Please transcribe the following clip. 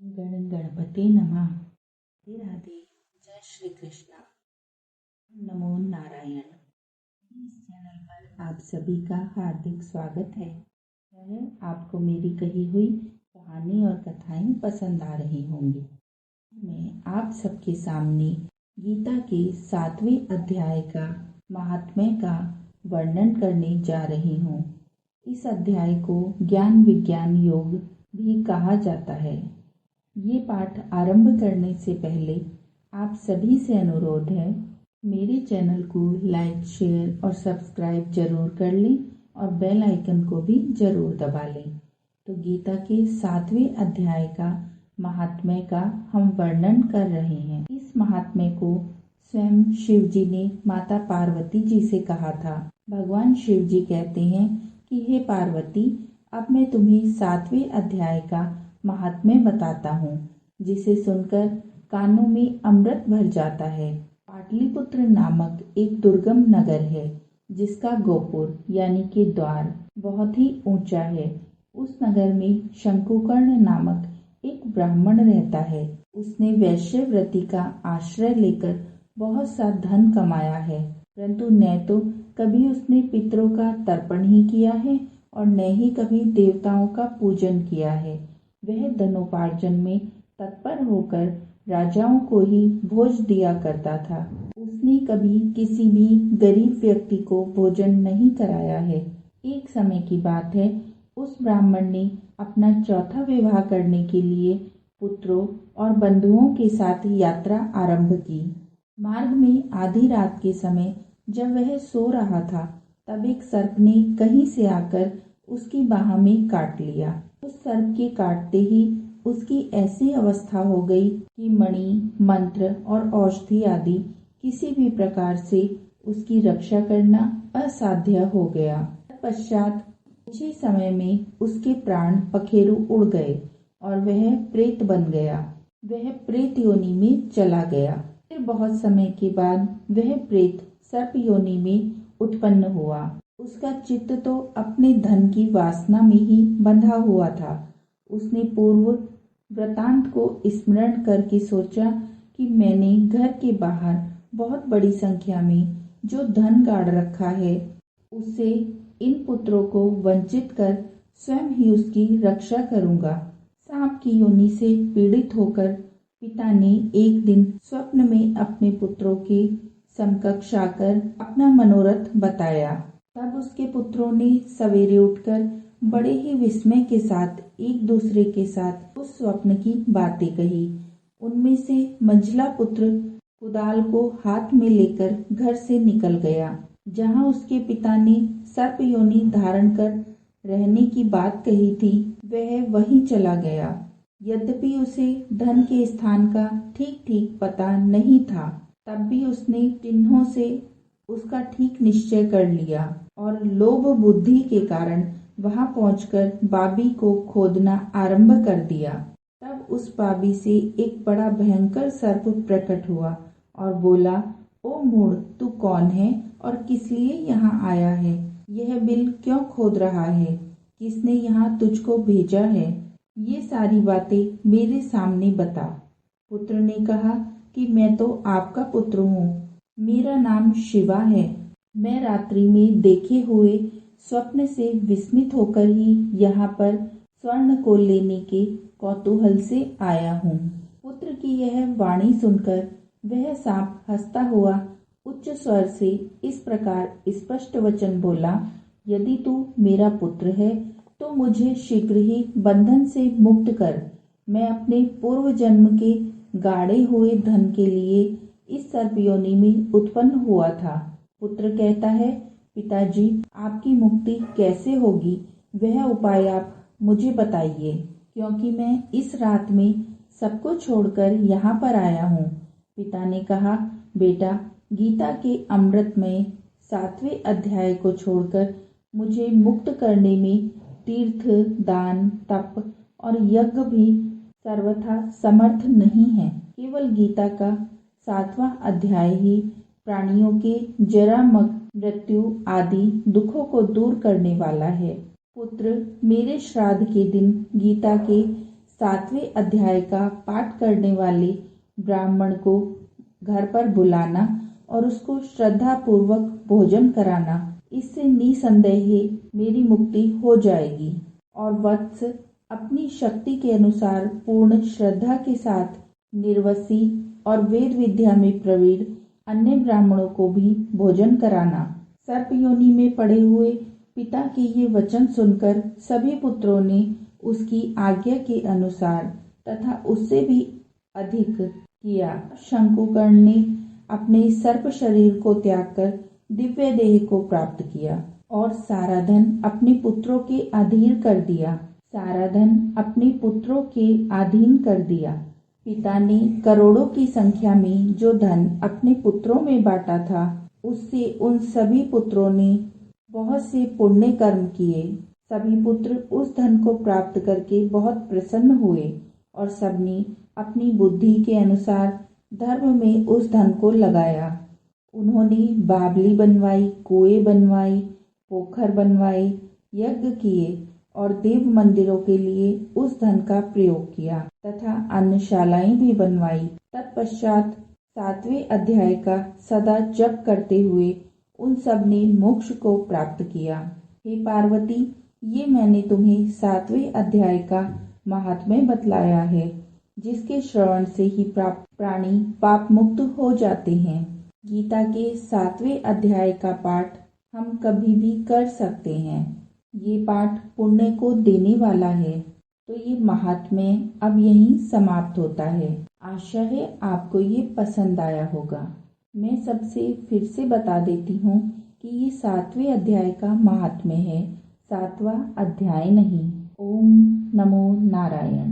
गण गणपते नमः। राधे राधे, जय श्री कृष्णा, नमो नारायण। इस चैनल पर आप सभी का हार्दिक स्वागत है। आपको मेरी कही हुई कहानी और कथाएं पसंद आ रही होंगी। मैं आप सबके सामने गीता के 7वें अध्याय का महात्म्य का वर्णन करने जा रही हूँ। इस अध्याय को ज्ञान विज्ञान योग भी कहा जाता है। ये पाठ आरंभ करने से पहले आप सभी से अनुरोध है, मेरे चैनल को लाइक शेयर और सब्सक्राइब जरूर कर लें और बेल आइकन को भी जरूर दबा लें। तो गीता के 7वें अध्याय का महात्म्य का हम वर्णन कर रहे हैं। इस महात्म्य को स्वयं शिव जी ने माता पार्वती जी से कहा था। भगवान शिव जी कहते हैं कि हे पार्वती, अब मैं तुम्हें 7वें अध्याय का महात्म्य बताता हूँ, जिसे सुनकर कानों में अमृत भर जाता है। पाटलिपुत्र नामक एक दुर्गम नगर है, जिसका गोपुर यानी कि द्वार बहुत ही ऊंचा है। उस नगर में शंकुकर्ण नामक एक ब्राह्मण रहता है। उसने वैश्यव्रती का आश्रय लेकर बहुत सा धन कमाया है, परंतु न तो कभी उसने पितरों का तर्पण ही किया है और न ही कभी देवताओं का पूजन किया है। वह धनोपार्जन में तत्पर होकर राजाओं को ही भोज दिया करता था। उसने कभी किसी भी गरीब व्यक्ति को भोजन नहीं कराया है। एक समय की बात है, उस ब्राह्मण ने अपना चौथा विवाह करने के लिए पुत्रों और बंधुओं के साथ यात्रा आरंभ की। मार्ग में आधी रात के समय जब वह सो रहा था, तब एक सर्प ने कहीं से आकर उसकी बाह में काट लिया। उस सर्प के काटते ही उसकी ऐसी अवस्था हो गई कि मणि, मंत्र और औषधि आदि किसी भी प्रकार से उसकी रक्षा करना असाध्य हो गया। तत्पश्चात कुछ ही समय में उसके प्राण पखेरु उड़ गए और वह प्रेत बन गया। वह प्रेत योनि में चला गया। फिर बहुत समय के बाद वह प्रेत सर्प योनि में उत्पन्न हुआ। उसका चित्त तो अपने धन की वासना में ही बंधा हुआ था। उसने पूर्व वृतांत को स्मरण करके सोचा कि मैंने घर के बाहर बहुत बड़ी संख्या में जो धन गाड़ रखा है, उससे इन पुत्रों को वंचित कर स्वयं ही उसकी रक्षा करूंगा। सांप की योनि से पीड़ित होकर पिता ने एक दिन स्वप्न में अपने पुत्रों के समकक्ष आकर अपना मनोरथ बताया। तब उसके पुत्रों ने सवेरे उठकर बड़े ही विस्मय के साथ एक दूसरे के साथ उस स्वप्न की बातें कही। उनमें से मंझला पुत्र कुदाल को हाथ में लेकर घर से निकल गया। जहां उसके पिता ने सर्प योनि धारण कर रहने की बात कही थी, वह वहीं चला गया। यद्यपि उसे धन के स्थान का ठीक ठीक पता नहीं था, तब भी उसने चिन्हों से उसका ठीक निश्चय कर लिया और लोभ बुद्धि के कारण वहां पहुंचकर बाबी को खोदना आरंभ कर दिया। तब उस बाबी से एक बड़ा भयंकर सर्प प्रकट हुआ और बोला, ओ मूढ़, तू कौन है और किस लिए यहाँ आया है? यह बिल क्यों खोद रहा है? किसने यहाँ तुझको भेजा है? ये सारी बातें मेरे सामने बता। पुत्र ने कहा कि मैं तो आपका पुत्र हूँ। मेरा नाम शिवा है। मैं रात्रि में देखे हुए स्वप्न से विस्मित होकर ही यहाँ पर स्वर्ण को लेने के कौतूहल से आया हूँ। पुत्र की यह वाणी सुनकर वह सांप हंसता हुआ उच्च स्वर से इस प्रकार स्पष्ट वचन बोला, यदि तू मेरा पुत्र है तो मुझे शीघ्र ही बंधन से मुक्त कर। मैं अपने पूर्व जन्म के गाड़े हुए धन के लिए इस सर्प योनि में उत्पन्न हुआ था। पुत्र कहता है, पिताजी, आपकी मुक्ति कैसे होगी, वह उपाय आप मुझे बताइए, क्योंकि मैं इस रात में सबको छोड़कर यहाँ पर आया हूँ। पिता ने कहा, बेटा, गीता के अमृतमय 7वें अध्याय को छोड़कर मुझे मुक्त करने में तीर्थ, दान, तप और यज्ञ भी सर्वथा समर्थ नहीं है। केवल गीता का 7वां अध्याय ही प्राणियों के जरा मृत्यु आदि दुखों को दूर करने वाला है। पुत्र, मेरे श्राद्ध के दिन गीता के 7वें अध्याय का पाठ करने वाले ब्राह्मण को घर पर बुलाना और उसको श्रद्धा पूर्वक भोजन कराना, इससे निसंदेह मेरी मुक्ति हो जाएगी। और वत्स, अपनी शक्ति के अनुसार पूर्ण श्रद्धा के साथ निर्वसी और वेद विद्या में प्रवीण अन्य ब्राह्मणों को भी भोजन कराना। सर्प योनि में पड़े हुए पिता के ये वचन सुनकर सभी पुत्रों ने उसकी आज्ञा के अनुसार तथा उससे भी अधिक किया। शंकुकर्ण ने अपने सर्प शरीर को त्याग कर दिव्य देह को प्राप्त किया और सारा धन अपने पुत्रों के अधीन कर दिया। पिता ने करोड़ों की संख्या में जो धन अपने पुत्रों में बांटा था, उससे उन सभी पुत्रों ने बहुत से पुण्य कर्म किए। सभी पुत्र उस धन को प्राप्त करके बहुत प्रसन्न हुए और सबने अपनी बुद्धि के अनुसार धर्म में उस धन को लगाया। उन्होंने बावली बनवाई, कुएं बनवाई, पोखर बनवाए, यज्ञ किए और देव मंदिरों के लिए उस धन का प्रयोग किया तथा अन्नशालाएं भी बनवाई। तत्पश्चात 7वें अध्याय का सदा जप करते हुए उन सब ने मोक्ष को प्राप्त किया। हे पार्वती, ये मैंने तुम्हें 7वें अध्याय का महात्म्य बतलाया है, जिसके श्रवण से ही प्राणी पाप मुक्त हो जाते हैं। गीता के 7वें अध्याय का पाठ हम कभी भी कर सकते हैं। ये पाठ पुण्य को देने वाला है। तो ये महात्म्य अब यहीं समाप्त होता है। आशा है आपको ये पसंद आया होगा। मैं सबसे फिर से बता देती हूँ कि ये 7वें अध्याय का महात्म्य है, 7वां अध्याय नहीं। ओम नमो नारायण।